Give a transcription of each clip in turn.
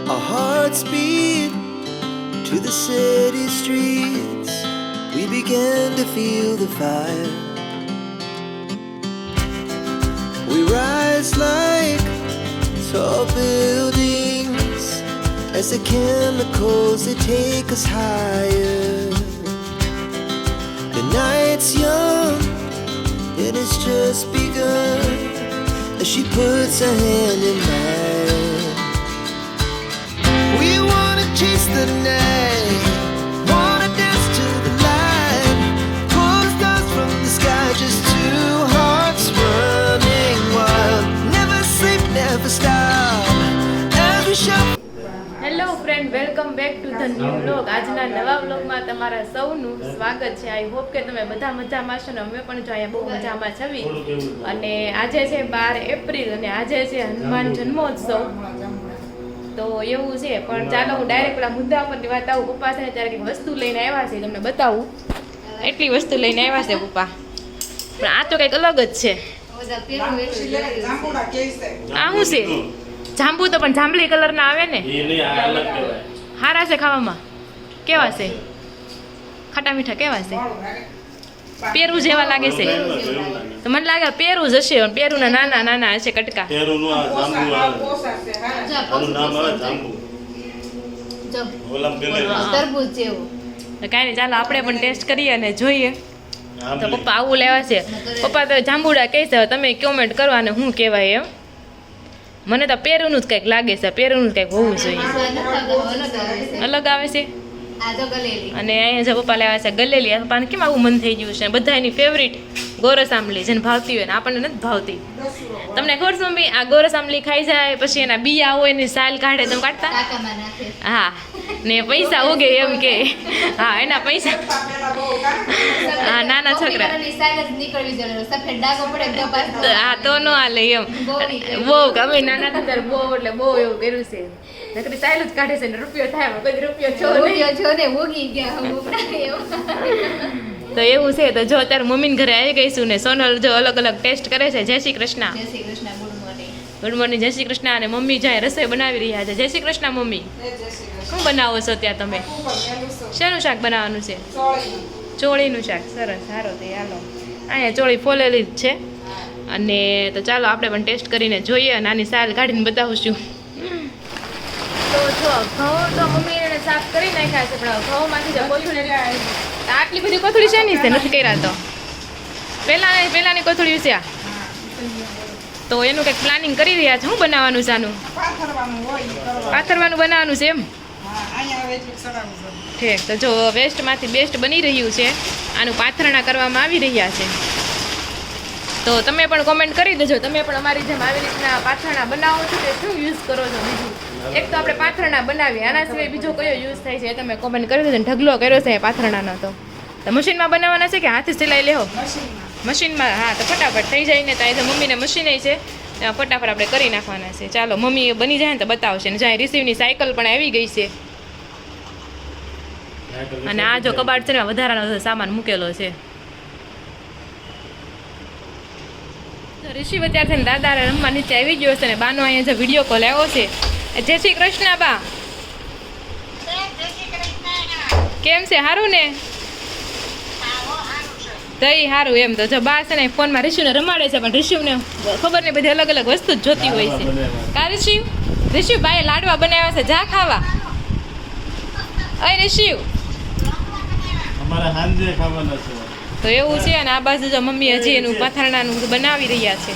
Our hearts beat to the city streets. We began to feel the fire. We rise like tall buildings as the chemicals they take us higher. The night's young and it's just begun as she puts her hand in mine. We wanna chase the night, wanna dance to the light, pull stars from the sky, just two hearts running wild. Never sleep, never stop as we show. Hello friend, welcome back to the new vlog. આજના નવા વ્લોગમાં તમારા સૌનું સ્વાગત છે. I hope કે તમે બધા મજામાં છો ને અમે પણ જો અહીંયા બહુ મજામાં છવી. અને આજે છે 12 એપ્રિલ અને આજે છે હનુમાન જન્મોત્સવ. તો એવું છે, પણ ચાલો હું ડાયરેક્ટ પેલા મુદ્દા પરની વાત આવું. પપ્પા છે ત્યારે કંઈક વસ્તુ લઈને આવ્યા છે, તમને બતાવું. એટલી વસ્તુ લઈને આવ્યા છે પપ્પા, પણ આ તો કંઈક અલગ જ છે. આ શું છે? જાંબુ તો પણ જાંબલી કલર ના આવે ને, હારા છે ખાવામાં. કેવા છે? ખાટા મીઠા કેવા છે? પેરું જેવા લાગે છે. તો મને લાગે પેરું જ હશે. પેરું ના નાના નાના હશે કટકા. કાંઈ નહીં, ચાલો આપણે પણ ટેસ્ટ કરીએ અને જોઈએ. તો પપ્પા આવું લેવા છે. પપ્પા તો જાંબુડા કહે છે, તમે કોમેન્ટ કરવા ને શું કહેવાય એમ. મને તો પેરુંનું જ કંઈક લાગે છે, પેરુંનું જ કંઈક હોવું જોઈએ. અલગ આવે છે. અને અહીંયા જો પપ્પા લેવા છે ગલેલી. પપ્પાને કેમ આવું મન થઈ ગયું છે? બધા એની ફેવરિટ ગોરસ આંબલી જેને ભાવતી હોય ને આપણને નથી ભાવતી. તમને ખબર છે મમ્મી, આ ગોરસ આંબલી ખાઈ જાય પછી એના બિયા હોય એની સાલ કાઢે, તમે કાઢતા? હા, ને પૈસા ઉગે એમ કે. હા, એના પૈસા. હા, નાના છોકરા. હા, તો ન હાલે એમ. બહુ ગમે નાના હતા ત્યારે બહુ, એટલે બહુ એવું કર્યું છે. નકરી સાયલ જ કાઢે છે ને રૂપિયો થાય, કોઈ રૂપિયો છો ને ઉગી ગયા. તો એવું છે. તો જો અત્યારે મમ્મીને ઘરે આવી ગઈશું ને સોનલ જો અલગ અલગ ટેસ્ટ કરે છે. જય શ્રી કૃષ્ણ. Good morning. જય શ્રી કૃષ્ણ. અને મમ્મી જાય રસોઈ બનાવી રહ્યા છે. જય શ્રી કૃષ્ણ મમ્મી. શું બનાવો છો ત્યાં તમે? શેનું શાક બનાવવાનું છે? ચોળીનું શાક. સરસ, સારું. તે હાલો, અહીંયા ચોળી ફોલેલી જ છે. અને તો ચાલો આપણે પણ ટેસ્ટ કરીને જોઈએ અને આની સાલ કાઢીને બતાવું છું. તો જો ઘઉં તો મમ્મી એને સાફ કરી નાખ્યા છે, પણ ઘઉંમાંથી કોથળી આટલી બધી કોથળી છે નહીં, નથી કર્યા. તો પહેલાની કોથળી છે. તો એનું કંઈક પ્લાનિંગ કરી રહ્યા છે. શું બનાવવાનું છે આનું? પાથરવાનું બનાવવાનું છે એમ. ઠીક. તો જો વેસ્ટમાંથી બેસ્ટ બની રહ્યું છે. આનું પાથરણા કરવામાં આવી રહ્યા છે. તો તમે પણ કોમેન્ટ કરી દેજો, તમે પણ અમારી જેમ આવી રીતના પાથરણા બનાવો છો કે શું યુઝ કરો છો. બીજું એક તો આપણે પાથરણા બનાવીએ, આના સિવાય બીજો કયો યુઝ થાય છે એ તમે કોમેન્ટ કરી દેજો. ઢગલો કર્યો છે પાથરણાનો. તો મશીનમાં બનાવવાના છે કે હાથે સિલાઈ લેવો? મશીનમાં. હા, તો ફટાફટ થઈ જાય ને. ત્યાં મમ્મીને મશીન છે, ત્યાં ફટાફટ આપણે કરી નાખવાના છે. ચાલો, મમ્મી બની જાય ને તો બતાવશે. ને જ્યાં રિસીવની સાયકલ પણ આવી ગઈ છે. અને આ જો કબાટ છે ને વધારાનો સામાન મૂકેલો છે. ઋષિ અત્યારે છે ને દાદા રમવા નીચે આવી ગયો છે ને બાનો અહીંયા જે વિડીયો કોલ આવ્યો છે. જય શ્રી કૃષ્ણ બા. કેમ છે? સારું ને? તઈ સારું એમ. તો જો બા છે ને ફોનમાં ઋષિને રમાડે છે, પણ ઋષિને ખબર નહીં બધી અલગ અલગ વસ્તુ જ જોતી હોય છે. કા ઋષિ બાએ લાડવા બનાવ્યા છે, જા ખાવા. અય ઋષિ, તો એવું છે. અને આ બાજુ જો મમ્મી હજી એનું પાથરણાનું બનાવી રહ્યા છે.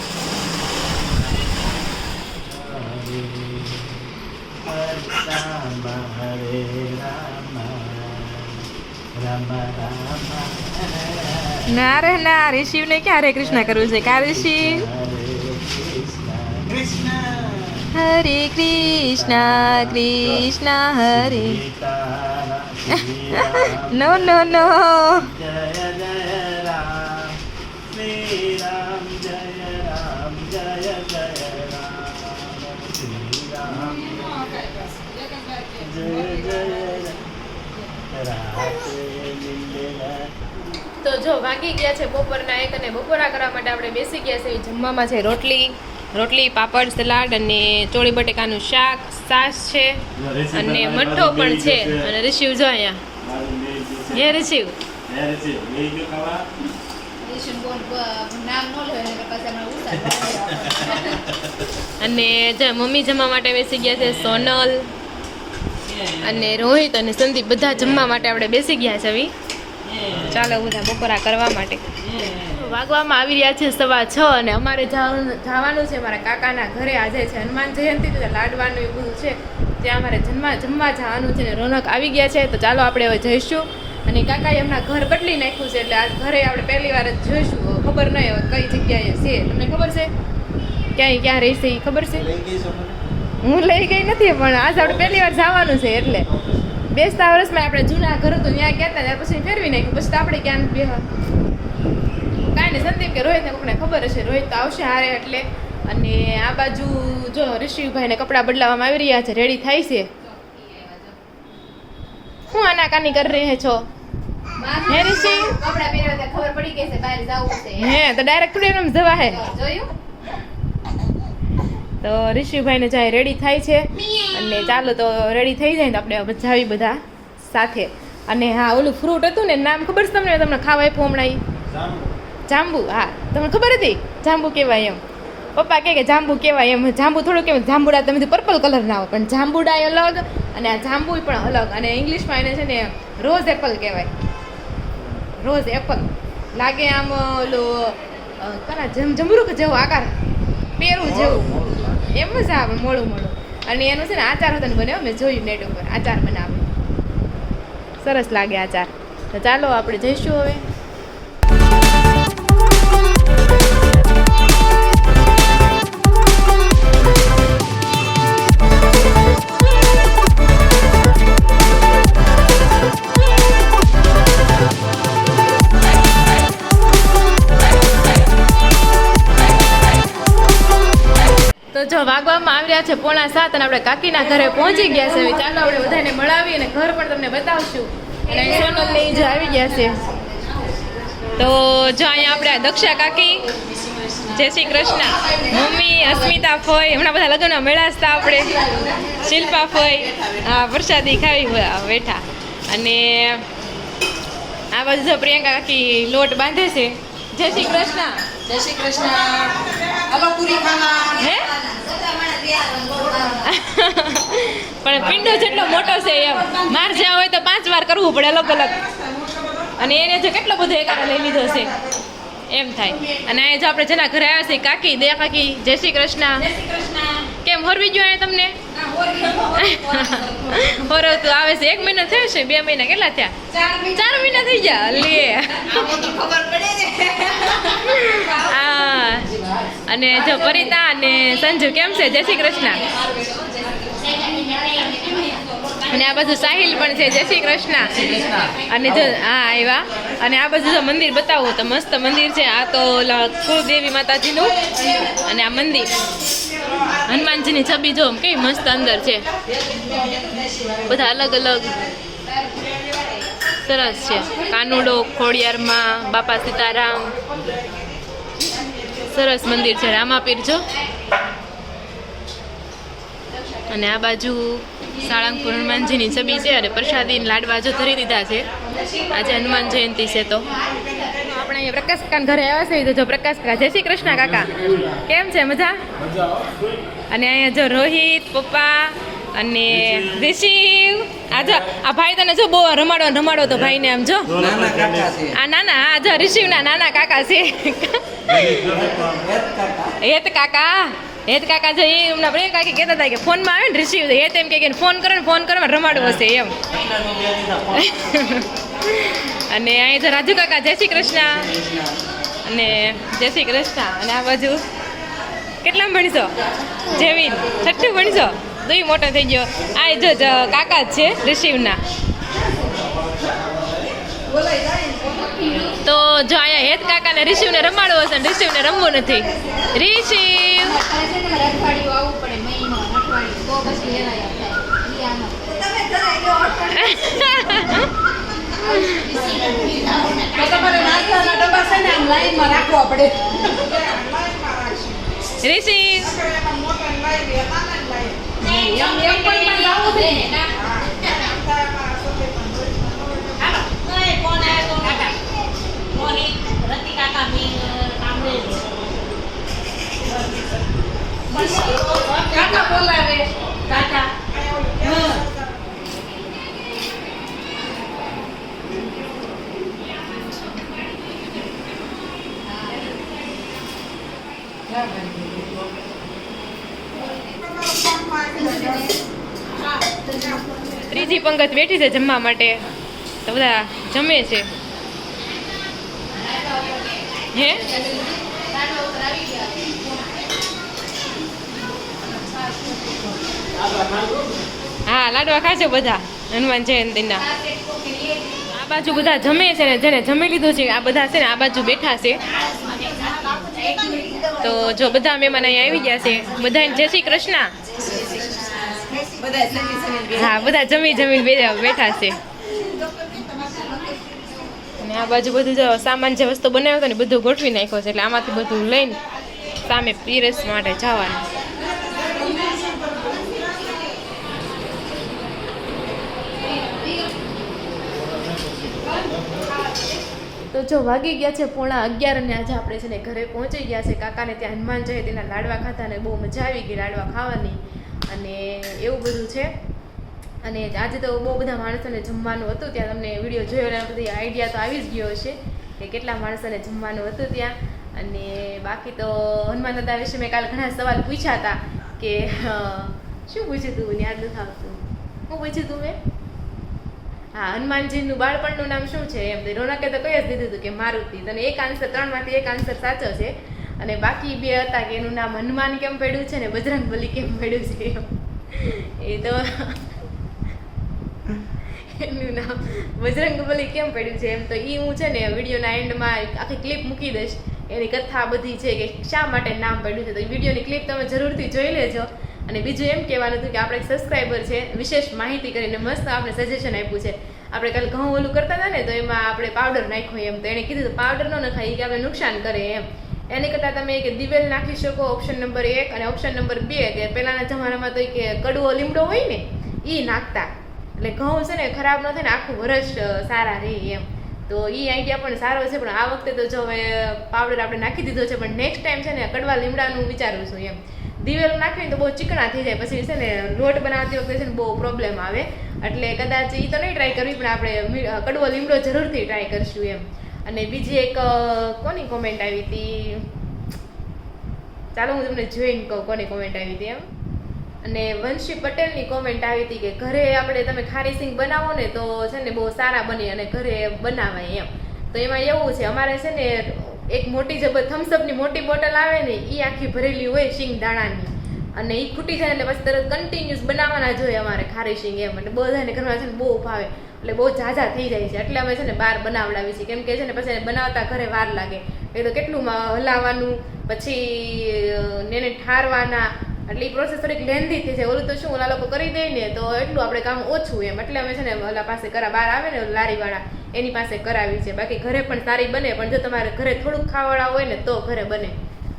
ના રે ના, ઋષિને ક્યાં હરે કૃષ્ણ કરવું છે? કા ઋષિ? હરે કૃષ્ણ કૃષ્ણ હરે. નો નો નો. તો જો વાગી ગયા છે બપોરના 1 અને બપોરા કરવા માટે આપણે બેસી ગયા છે. જમવામાં છે રોટલી, પાપડ, સલાડ અને ચોળી બટેકાનું શાક, સાસ છે અને મઠ્ઠો પણ છે અને રિશિવ જો અહીંયા હે રિશિવ અને મમ્મી જમવા માટે બેસી ગયા છે સોનલ અને રોહિત અને સંદીપ બધા જમવા માટે આપણે બેસી ગયા છે હવે ચાલો બધા બપોરા કરવા માટે વાગવામાં આવી રહ્યા છે 6:15 અને અમારે જવાનું છે મારા કાકાના ઘરે આજે છે હનુમાન જયંતિ તો લાડવાનું એવું બધું છે ત્યાં અમારે જમવા જવાનું છે ને રોનક આવી ગયા છે તો ચાલો આપણે હવે જઈશું અને કાકાએ એમના ઘર બદલી નાખ્યું છે એટલે આજ ઘરે આપણે પહેલી વાર જ જોઈશું ખબર નહીં હવે કઈ જગ્યાએ છે તમને ખબર છે ક્યાં રહેશે એ ખબર છે હું લઈ ગઈ નથી પણ આજ આપણે પહેલી વાર જવાનું છે એટલે બેસતા વર્ષમાં આપણે જૂના ઘર હતું ત્યાં ગયા હતા ત્યાર પછી ફેરવી નાખ્યું પછી તો આપણે ક્યાં બે કાંઈ નહીં સંદીપ કે રોહિતને કોઈને ખબર હશે રોહિત તો આવશે હારે એટલે અને આ બાજુ જો ઋષિભાઈને કપડાં બદલાવવામાં આવી રહ્યા છે રેડી થાય છે શું આનાકાની કરી રહી છો હે ઋષિ કપડા પહેરવા ખબર પડી ગઈ છે બહાર જવું છે હે તો ડાયરેક્ટ થોડી એમ જવા હે જોયું તો ઋષિભાઈને જાય રેડી થાય છે અને ચાલો તો રેડી થઈ જાય તો આપણે જાવી બધા સાથે અને હા ઓલું ફ્રૂટ હતું ને નામ ખબર છે તમને તમને ખાવા આપ્યું હમણાં ઈ? જાંબુ હા તમને ખબર હતી જાંબુ કહેવાય એમ પપ્પા કહે કે જાંબુ કહેવાય એમ જાંબુ થોડું કહેવાય જાંબુડા તમે પર્પલ કલર ના હોય પણ જાંબુડા અલગ અને આ જાંબુ પણ અલગ અને ઇંગ્લિશમાં એને છે ને રોઝ એપલ કહેવાય રોઝ એપલ લાગે આમ ઓલું કના જમરૂખ જેવો આકાર પેરું જેવું એમ જ આવે મોડું અને એનું છે ને આચાર હતો ને બન્યો મેં જોયું નેટ ઉપર આચાર બનાવે સરસ લાગે આચાર તો ચાલો આપણે જઈશું હવે તો જો વાગવામાં આવી રહ્યા છે 6:45 અને આપણે કાકીના ઘરે પહોંચી ગયા છે ચાલો આપણે બધાને મળાવી અને ઘર પણ તમને બતાવશું અને સોનલ લઈ જ આવી ગયા છે તો જો અહીંયા આપણે દક્ષા કાકી જય શ્રી કૃષ્ણ મમ્મી અસ્મિતા ફોઈ હમણાં બધા લગ્નના મેળાસતા આપણે શિલ્પા ફોઈ હા પ્રસાદી ખાવી બેઠા અને આ બાજુ જો પ્રિયંકા કાકી લોટ બાંધે છે જય શ્રી કૃષ્ણ જય શ્રી કૃષ્ણ હલો પૂરી ખાવા હે પણ પિંડો જેટલો મોટો છે એમ માર જ્યાં હોય તો 5 વાર કરવું પડે અલગ અલગ અને એને જો કેટલો બધો એકારે લઈ લીધો છે એમ થાય અને અહીંયા જો આપણે જેના ઘરે આવ્યા છે કાકી દયા કાકી જય શ્રી કૃષ્ણ કેમ હોરવી ગયો અહીંયા તમને હોરવતું આવે છે 1 મહિનો થયો છે 2 મહિના કેટલા થયા 4 મહિના થઈ ગયા લે ખબર પડે ને હા અને જો પરિતા અને સંજુ કેમ છે જય શ્રી કૃષ્ણ અને આ બાજુ સાહિલ પણ છે જય શ્રી કૃષ્ણ અને જો હા આવ્યા અને આ બાજુ જો મંદિર બતાવો તો મસ્ત મંદિર છે આ તો કુળદેવી માતાજીનું અને આ મંદિર હનુમાનજીની છબી જો કેવી મસ્ત અંદર છે બધા અલગ અલગ સરસ છે કાનુડો ખોડિયારમાં બાપા સીતારામ સરસ મંદિર છે રામાપીર જો અને આ બાજુ સાળંગપુર હનુમાનજીની છબી છે અને પ્રસાદી લાડવા જો ધરી દીધા છે આજે હનુમાન જયંતિ છે તો આપણે અહીંયા પ્રકાશ કાકા ઘરે આવ્યા છે તો જો પ્રકાશ કાકા જય શ્રી કૃષ્ણ કાકા કેમ છે મજા અને અહીંયા જો રોહિત પપ્પા અને રિશિવ આ જો આ ભાઈ તને જો બહુ રમાડો તો ભાઈને આમ જો આ નાના આ જો રિશિવના નાના કાકા છે હેત કાકા જો એ હમણાં પ્રિય કાકી કહેતા હતા કે ફોનમાં આવે ને રિસીવ હેત એમ કે ફોન કરો રમાડવો છે એમ અને અહીં જો રાજુ કાકા જય શ્રી કૃષ્ણ અને જય શ્રી કૃષ્ણ અને આ બાજુ કેટલામાં ભણશો જેવીન 6ઠું ભણશો તો એ મોટો થઈ ગયો આ જો કાકા જ છે રિસીવના તો જો અહીંયા હેત કાકાને રિશિવને રમાડવો હશે ને રિશિવને રમવું નથી રિશિવ આવવું પડે મહિનો અઠવાડિયું તો પછી તમારે નાસ્તાના ડબ્બા છે ને આમ લાઈનમાં રાખવા પડે રિશિવ કાકા બોલાવે કાકા ત્રીજી પંગત બેઠી છે જમવા માટે તો બધા જમે છે હે હા લાડવા ખાશે બધા હનુમાન જયંતીના આ બાજુ બધા જમે છે ને જેને જમી લીધું છે આ બધા છે ને આ બાજુ બેઠા છે તો જો બધા મહેમાન અહીંયા આવી ગયા છે બધાને જય શ્રી કૃષ્ણ હા બધા જમીને બેઠા છે અને આ બાજુ બધું જો સામાન જે વસ્તુ બનાવ્યો હતો ને બધું ગોઠવી નાખ્યો છે એટલે આમાંથી બધું લઈને સામે પીરસ માટે જવાનું તો જો વાગી ગયા છે 11:30 અને આજે આપણે છે ને ઘરે પહોંચી ગયા છે કાકાને ત્યાં હનુમાન જયંતીના લાડવા ખાતા ને બહુ મજા આવી ગઈ લાડવા ખાવાની અને એવું બધું છે અને આજે તો બહુ બધા માણસોને જમવાનું હતું ત્યાં તમને વિડીયો જોયો એટલે બધી આઈડિયા તો આવી જ ગયો હશે કે કેટલા માણસોને જમવાનું હતું ત્યાં અને બાકી તો હનુમાન દાદા વિશે મેં કાલે ઘણા સવાલ પૂછ્યા હતા કે શું પૂછ્યું તું યાદ નથી આવતું શું પૂછ્યું તું મેં હા હનુમાનજીનું બાળપણનું નામ શું છે એમ રોનકે તો કહી જ દીધું હતું કે મારુતિ તને એક આન્સર 3 માંથી એક આન્સર સાચો છે અને બાકી 2 હતા કે એનું નામ હનુમાન કેમ પડ્યું છે ને બજરંગબલી કેમ પડ્યું છે એ તો એનું નામ બજરંગબલી કેમ પડ્યું છે એમ તો એ હું છે ને વિડીયોના એન્ડમાં આખી ક્લિપ મૂકી દઈશ એની કથા બધી છે કે શા માટે નામ પડ્યું છે તો એ વિડીયોની ક્લિપ તમે જરૂરથી જોઈ લેજો અને બીજું એમ કહેવાનું હતું કે આપણે એક સબસ્ક્રાઈબર છે વિશેષ માહિતી કરીને મસ્ત આપણે સજેશન આપ્યું છે આપણે કાલે ઘઉં ઓલું કરતા હતા ને તો એમાં આપણે પાવડર નાખ્યો એમ તો એને કીધું પાવડર ન નખાય કે આપણે નુકસાન કરે એમ એની કરતાં તમે કે દિવેલ નાખી શકો ઓપ્શન નંબર 1 અને ઓપ્શન નંબર 2 કે પહેલાના જમાનામાં તો કે કડવો લીમડો હોય ને એ નાખતા એટલે ઘઉં છે ને ખરાબ ન થાય ને આખું વરસ સારા રહે એમ તો એ આઈડિયા પણ સારો છે પણ આ વખતે તો જો હવે પાવડર આપણે નાખી દીધો છે પણ નેક્સ્ટ ટાઈમ છે ને કડવા લીમડાનું વિચારું છું એમ દિવેલ નાખીને તો બહુ ચીકણા થઈ જાય પછી છે ને લોટ બનાવતી વખતે છે ને બહુ પ્રોબ્લેમ આવે એટલે કદાચ એ તો નહીં ટ્રાય કરવી પણ આપણે કડવો લીમડો જરૂરથી ટ્રાય કરશું એમ અને બીજી એક કોની કોમેન્ટ આવી હતી ચાલો હું તમને જોઈને કહું કોની કોમેન્ટ આવી હતી એમ અને વંશી પટેલની કોમેન્ટ આવી હતી કે ઘરે આપણે તમે ખારી સિંગ બનાવો ને તો છે ને બહુ સારા બને અને ઘરે બનાવાય એમ તો એમાં એવું છે અમારે છે ને એક મોટી જબર થમ્સઅપની મોટી બોટલ આવે ને એ આખી ભરેલી હોય શીંગ દાણાની અને એ ખૂટી જાય એટલે પછી તરત કન્ટિન્યુઅસ બનાવવાના જોઈએ અમારે ખારી શીંગ એમ એટલે બધાને ઘરમાં છે ને બહુ ભાવે એટલે બહુ ઝાઝા થઈ જાય છે એટલે અમે છે ને બહાર બનાવડાવી છીએ કેમ કે છે ને પછી એને બનાવતા ઘરે વાર લાગે એ તો કેટલું હલાવવાનું પછી એને ઠારવાના એટલે એ પ્રોસેસ થોડીક લેન્ધી થઈ જાય ઓલું તો શું ઓલા લોકો કરી દે ને તો એટલું આપણે કામ ઓછું એમ એટલે અમે છે ને ઓલા પાસે બહાર આવે ને લારીવાળા એની પાસે કરાવી છે બાકી ઘરે પણ સારી બને પણ જો તમારે ઘરે થોડુંક ખાવાળા હોય ને તો ઘરે બને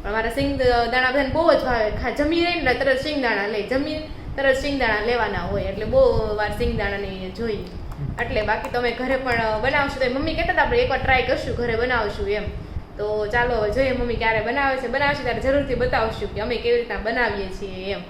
પણ મારા સિંગ દાણા બધાને બહુ જ ભાવે જમી રહીને ને તરત સિંગ દાણા લે જમી તરત સિંગ દાણા લેવાના હોય એટલે બહુ વાર સિંગ દાણાની જોઈએ એટલે બાકી તમે ઘરે પણ બનાવશું તો મમ્મી કહેતા હતા આપણે એકવાર ટ્રાય કરશું ઘરે બનાવશું એમ તો ચાલો હવે જોઈએ મમ્મી ક્યારે બનાવશે ત્યારે જરૂરથી બતાવશું કે અમે કેવી રીતના બનાવીએ છીએ એમ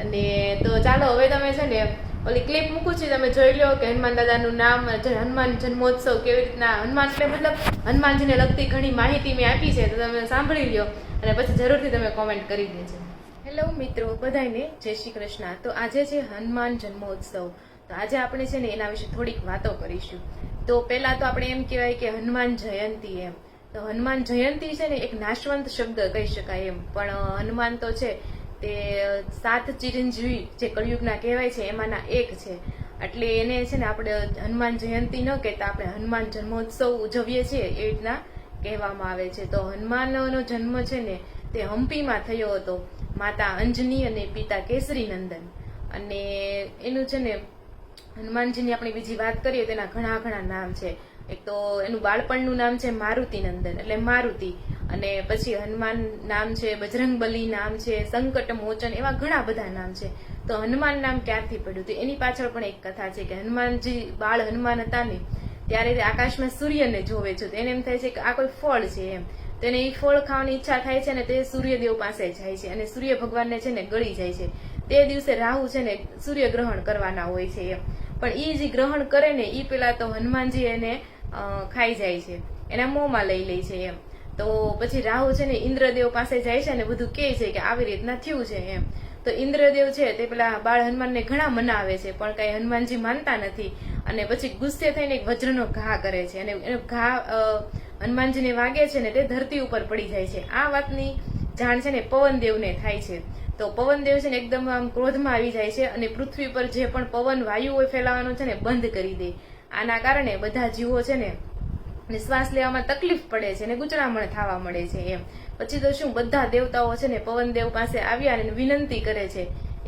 અને તો ચાલો હવે તમે છે ને ઓલી ક્લિપ મૂકું છું તમે જોઈ લો કે હનુમાન દાદાનું નામ હનુમાન જન્મોત્સવ કેવી રીતના હનુમાન એટલે મતલબ હનુમાનજીને લગતી ઘણી માહિતી મેં આપી છે તો તમે સાંભળી લો અને પછી જરૂરથી તમે કોમેન્ટ કરી દેજો હેલો મિત્રો બધાને જય શ્રી કૃષ્ણ તો આજે છે હનુમાન જન્મોત્સવ તો આજે આપણે છે ને એના વિશે થોડીક વાતો કરીશું તો પહેલાં તો આપણે એમ કહેવાય કે હનુમાન જયંતી એમ તો હનુમાન જયંતી છે ને એક નાશવંત શબ્દ કહી શકાય એમ પણ હનુમાન તો છે તે 7 ચિરંજીવી જે કળિયુગના કહેવાય છે એમાંના એક છે એટલે એને છે ને આપણે હનુમાન જયંતી ન કહેતા આપણે હનુમાન જન્મોત્સવ ઉજવીએ છીએ એ રીતના કહેવામાં આવે છે તો હનુમાનનો જન્મ છે ને તે હમ્પીમાં થયો હતો માતા અંજની અને પિતા કેસરી નંદન અને એનું છે ને હનુમાનજીની આપણે બીજી વાત કરીએ તેના ઘણા નામ છે એક તો એનું બાળપણનું નામ છે મારુતિ નંદન એટલે મારુતિ, અને પછી હનુમાન નામ છે, બજરંગબલી નામ છે, સંકટ મોચન, એવા ઘણા બધા નામ છે. તો હનુમાન નામ ક્યારથી પડ્યું તો એની પાછળ પણ એક કથા છે કે હનુમાનજી બાળ હનુમાન હતા ને ત્યારે તે આકાશમાં સૂર્યને જોવે છે, તો એને એમ થાય છે કે આ કોઈ ફળ છે એમ, તો એને એ ફળ ખાવાની ઈચ્છા થાય છે ને તે સૂર્યદેવ પાસે જાય છે અને સૂર્ય ભગવાનને છે ને ગળી જાય છે. તે દિવસે રાહુ છે ને સૂર્ય ગ્રહણ કરવાના હોય છે એમ, પણ એ જે ગ્રહણ કરે ને એ પેલા તો હનુમાનજી એને ખાઈ જાય છે, એના મોંમાં લઈ લે છે એમ. તો પછી રાહુ છે ને ઇન્દ્રદેવ પાસે જાય છે ને બધું કહે છે કે આવી રીતના થયું છે એમ. તો ઇન્દ્રદેવ છે તે પેલા બાળ હનુમાનને ઘણા મનાવે છે પણ કઈ હનુમાનજી માનતા નથી, અને પછી ગુસ્સે થઈને એક વજ્રનો ઘા કરે છે અને એનો ઘા હનુમાનજીને વાગે છે ને તે ધરતી ઉપર પડી જાય છે. આ વાતની જાણ છે ને પવનદેવને થાય છે. તો પવનદેવ છે ને એકદમ આમ ક્રોધમાં આવી જાય છે અને પૃથ્વી પર જે પણ પવન વાયુ હોય ફેલાવાનું છે ને બંધ કરી દે. આના કારણે બધા જીવો છે ને શ્વાસ લેવામાં તકલીફ પડે છે અને ગુચરામણ થવા મળે છે એમ. પછી તો શું બધા દેવતાઓ છે ને પવનદેવ પાસે આવ્યા અને વિનંતી કરે છે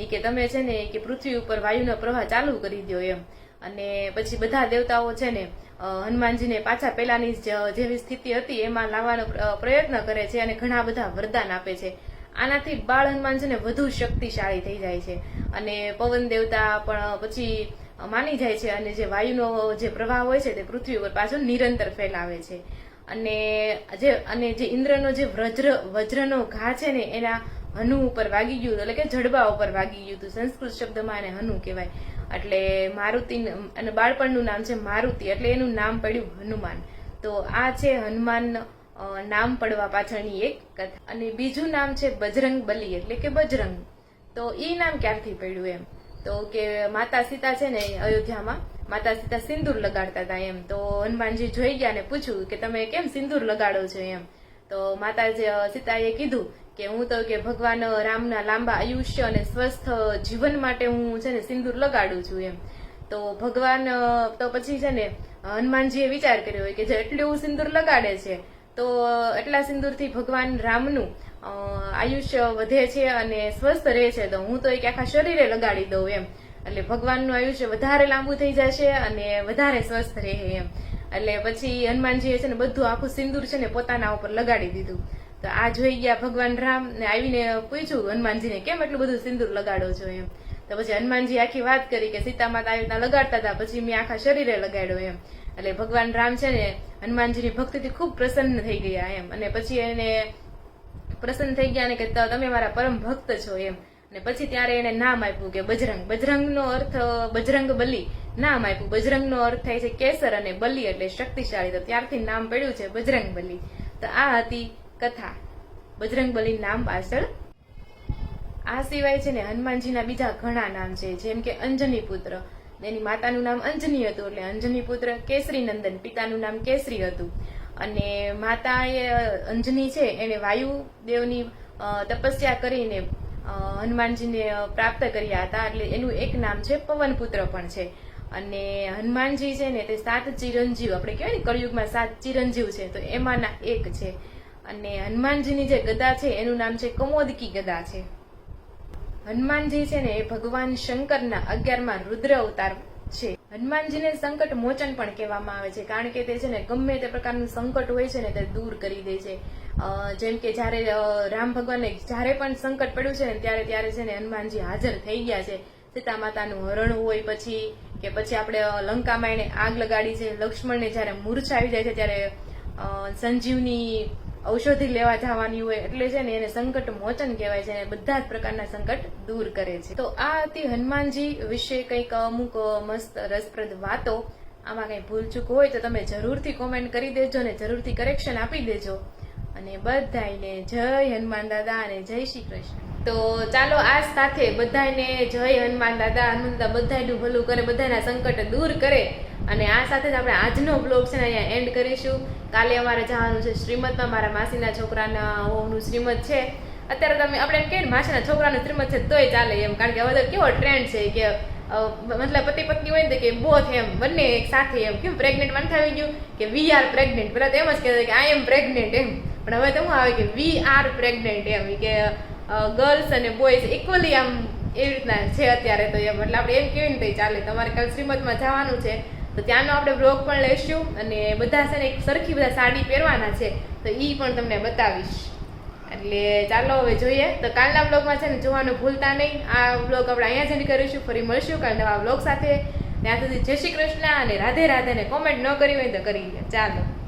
કે તમે છે ને કે પૃથ્વી ઉપર વાયુનો પ્રવાહ ચાલુ કરી દો એમ. અને પછી બધા દેવતાઓ છે ને હનુમાનજીને પાછા પેલાની જેવી સ્થિતિ હતી એમાં લાવવાનો પ્રયત્ન કરે છે અને ઘણા બધા વરદાન આપે છે. આનાથી બાળ હનુમાન છે ને વધુ શક્તિશાળી થઈ જાય છે અને પવન દેવતા પણ પછી માની જાય છે અને જે વાયુનો જે પ્રવાહ હોય છે તે પૃથ્વી ઉપર પાછો નિરંતર ફેલાવે છે. અને જે ઇન્દ્રનો જે વજ્રનો ઘા છે ને એના હનુ ઉપર વાગી ગયું, એટલે કે જડબા ઉપર વાગી ગયું હતું. સંસ્કૃત શબ્દમાં એને હનુ કહેવાય. એટલે મારુતિ, અને બાળપણનું નામ છે મારુતિ, એટલે એનું નામ પડ્યું હનુમાન. તો આ છે હનુમાન નામ પડવા પાછળની એક કથા. અને બીજું નામ છે બજરંગબલી એટલે કે બજરંગ. તો એ નામ ક્યારથી પડ્યું એમ તો કે માતા સીતા છે ને અયોધ્યામાં માતા સીતા સિંદૂર લગાડતા હતા એમ. તો હનુમાનજી જોઈ ગયા ને પૂછ્યું કે તમે કેમ સિંદૂર લગાડો છો એમ. તો માતા સીતાએ કીધું કે હું તો કે ભગવાન રામના લાંબા આયુષ્ય અને સ્વસ્થ જીવન માટે હું છે ને સિંદૂર લગાડું છું એમ. તો ભગવાન તો પછી છે ને હનુમાનજીએ વિચાર કર્યો હોય કે જે એટલું સિંદૂર લગાડે છે તો એટલા સિંદૂરથી ભગવાન રામનું આયુષ્ય વધે છે અને સ્વસ્થ રહે છે, તો હું તો એક આખા શરીરે લગાડી દઉં એમ. એટલે ભગવાનનું આયુષ્ય વધારે લાંબુ થઈ જશે અને વધારે સ્વસ્થ રહે એમ. એટલે પછી હનુમાનજીએ છે ને બધું આખું સિંદૂર છે ને પોતાના ઉપર લગાડી દીધું. તો આ જોઈ ગયા ભગવાન રામ ને આવીને પૂછ્યું હનુમાનજીને કેમ એટલું બધું સિંદૂર લગાડો છો એમ. તો પછી હનુમાનજી આખી વાત કરી કે સીતા માતા આવી રીતના લગાડતા હતા પછી મેં આખા શરીરે લગાડ્યો એમ. એટલે ભગવાન રામ છે ને હનુમાનજીની ભક્તિથી ખૂબ પ્રસન્ન થઈ ગયા એમ. અને પછી એને પ્રસન્ન થઈ ગયા ને કે તમે મારા પરમ ભક્ત છો એમ. અને પછી ત્યારે એને નામ આપ્યું કે બજરંગ. બજરંગનો અર્થ બજરંગ બલી નામ આપ્યું. બજરંગનો અર્થ થાય છે કેસર અને બલી એટલે શક્તિશાળી. તો ત્યારથી નામ પડ્યું છે બજરંગ બલી. તો આ હતી કથા બજરંગ બલી નામ પાછળ. આ સિવાય છે ને હનુમાનજીના બીજા ઘણા નામ છે, જેમ કે અંજની પુત્ર. એની માતાનું નામ અંજની હતું એટલે અંજની પુત્ર. કેસરી નંદન, પિતાનું નામ કેસરી હતું. અને માતા એ અંજની છે એને વાયુદેવની તપસ્યા કરીને હનુમાનજીને પ્રાપ્ત કર્યા હતા, એટલે એનું એક નામ છે પવનપુત્ર પણ છે. અને હનુમાનજી છે ને તે 7 ચિરંજીવ, આપણે કહેવાય ને કળિયુગમાં 7 ચિરંજીવ છે, તો એમાંના એક છે. અને હનુમાનજીની જે ગદા છે એનું નામ છે કમોદકી ગદા છે. હનુમાનજી છે ને એ ભગવાન શંકરના 11મા રુદ્ર અવતાર છે. હનુમાનજીને સંકટ મોચન પણ કહેવામાં આવે છે, કારણ કે તે છે ને ગમે તે પ્રકારનું સંકટ હોય છે ને તે દૂર કરી દે છે. જેમ કે જયારે રામ ભગવાનને જયારે પણ સંકટ પડ્યું છે ને ત્યારે છે ને હનુમાનજી હાજર થઈ ગયા છે. સીતા માતાનું હરણ હોય પછી આપણે લંકામાં એને આગ લગાડી છે. લક્ષ્મણને જયારે મૂર્છા આવી જાય છે ત્યારે સંજીવની ઔષધિ લેવા જવાની હોય, એટલે છે ને એને સંકટ મોચન કહેવાય છે. બધા જ પ્રકારના સંકટ દૂર કરે છે. તો આ હતી હનુમાનજી વિશે કંઈક અમુક મસ્ત રસપ્રદ વાતો. આમાં કઈ ભૂલચૂક હોય તો તમે જરૂરથી કોમેન્ટ કરી દેજો અને જરૂરથી કરેક્શન આપી દેજો. અને બધાને જય હનુમાન દાદા અને જય શ્રી કૃષ્ણ. તો ચાલો આ સાથે બધાને જય હનુમાન દાદા. હનુમાન દાદા બધાનું ભલું કરે, બધાના સંકટ દૂર કરે. અને આ સાથે જ આપણે આજનો બ્લોગ છે ને અહીંયા એન્ડ કરીશું. કાલે અમારે જવાનું છે શ્રીમદમાં. મારા માસીના છોકરાના હોનું શ્રીમદ છે. અત્યારે તમે આપણે એમ કહીએ માસીના છોકરાનું શ્રીમદ છે તોય ચાલે એમ, કારણ કે હવે કેવો ટ્રેન્ડ છે કે મતલબ પતિ પત્ની હોય ને કે બોથ એમ બંને એક સાથે એમ કેમ પ્રેગ્નેન્ટ વાન થઈ ગયું કે વી આર પ્રેગ્નેન્ટ. પેલા તો એમ જ કહેતા કે આઈ એમ પ્રેગ્નેન્ટ એમ, પણ હવે તો શું આવે કે વી આર પ્રેગ્નેન્ટ એમ, કે ગર્લ્સ અને બોયઝ ઇક્વલી આમ એવી રીતના છે અત્યારે તો એમ. એટલે આપણે એમ કહેવાય ને તો ચાલે. તમારે કાલે શ્રીમદમાં જવાનું છે તો તો ત્યાંનો આપણે બ્લોગ પણ લઈશું અને બધા છે ને એક સરખી બધા સાડી પહેરવાના છે તો એ પણ તમને બતાવીશ. એટલે ચાલો હવે જોઈએ. તો કાલના બ્લોગમાં છે ને જોવાનું ભૂલતા નહીં. આ બ્લોગ આપણે અહીંયા જ એન્ડ કરીશું. ફરી મળશું કાલ નવા બ્લોગ સાથે. ત્યાં સુધી જય શ્રી કૃષ્ણ અને રાધે રાધે ને કોમેન્ટ ન કરી હોય તો કરી લે. ચાલો.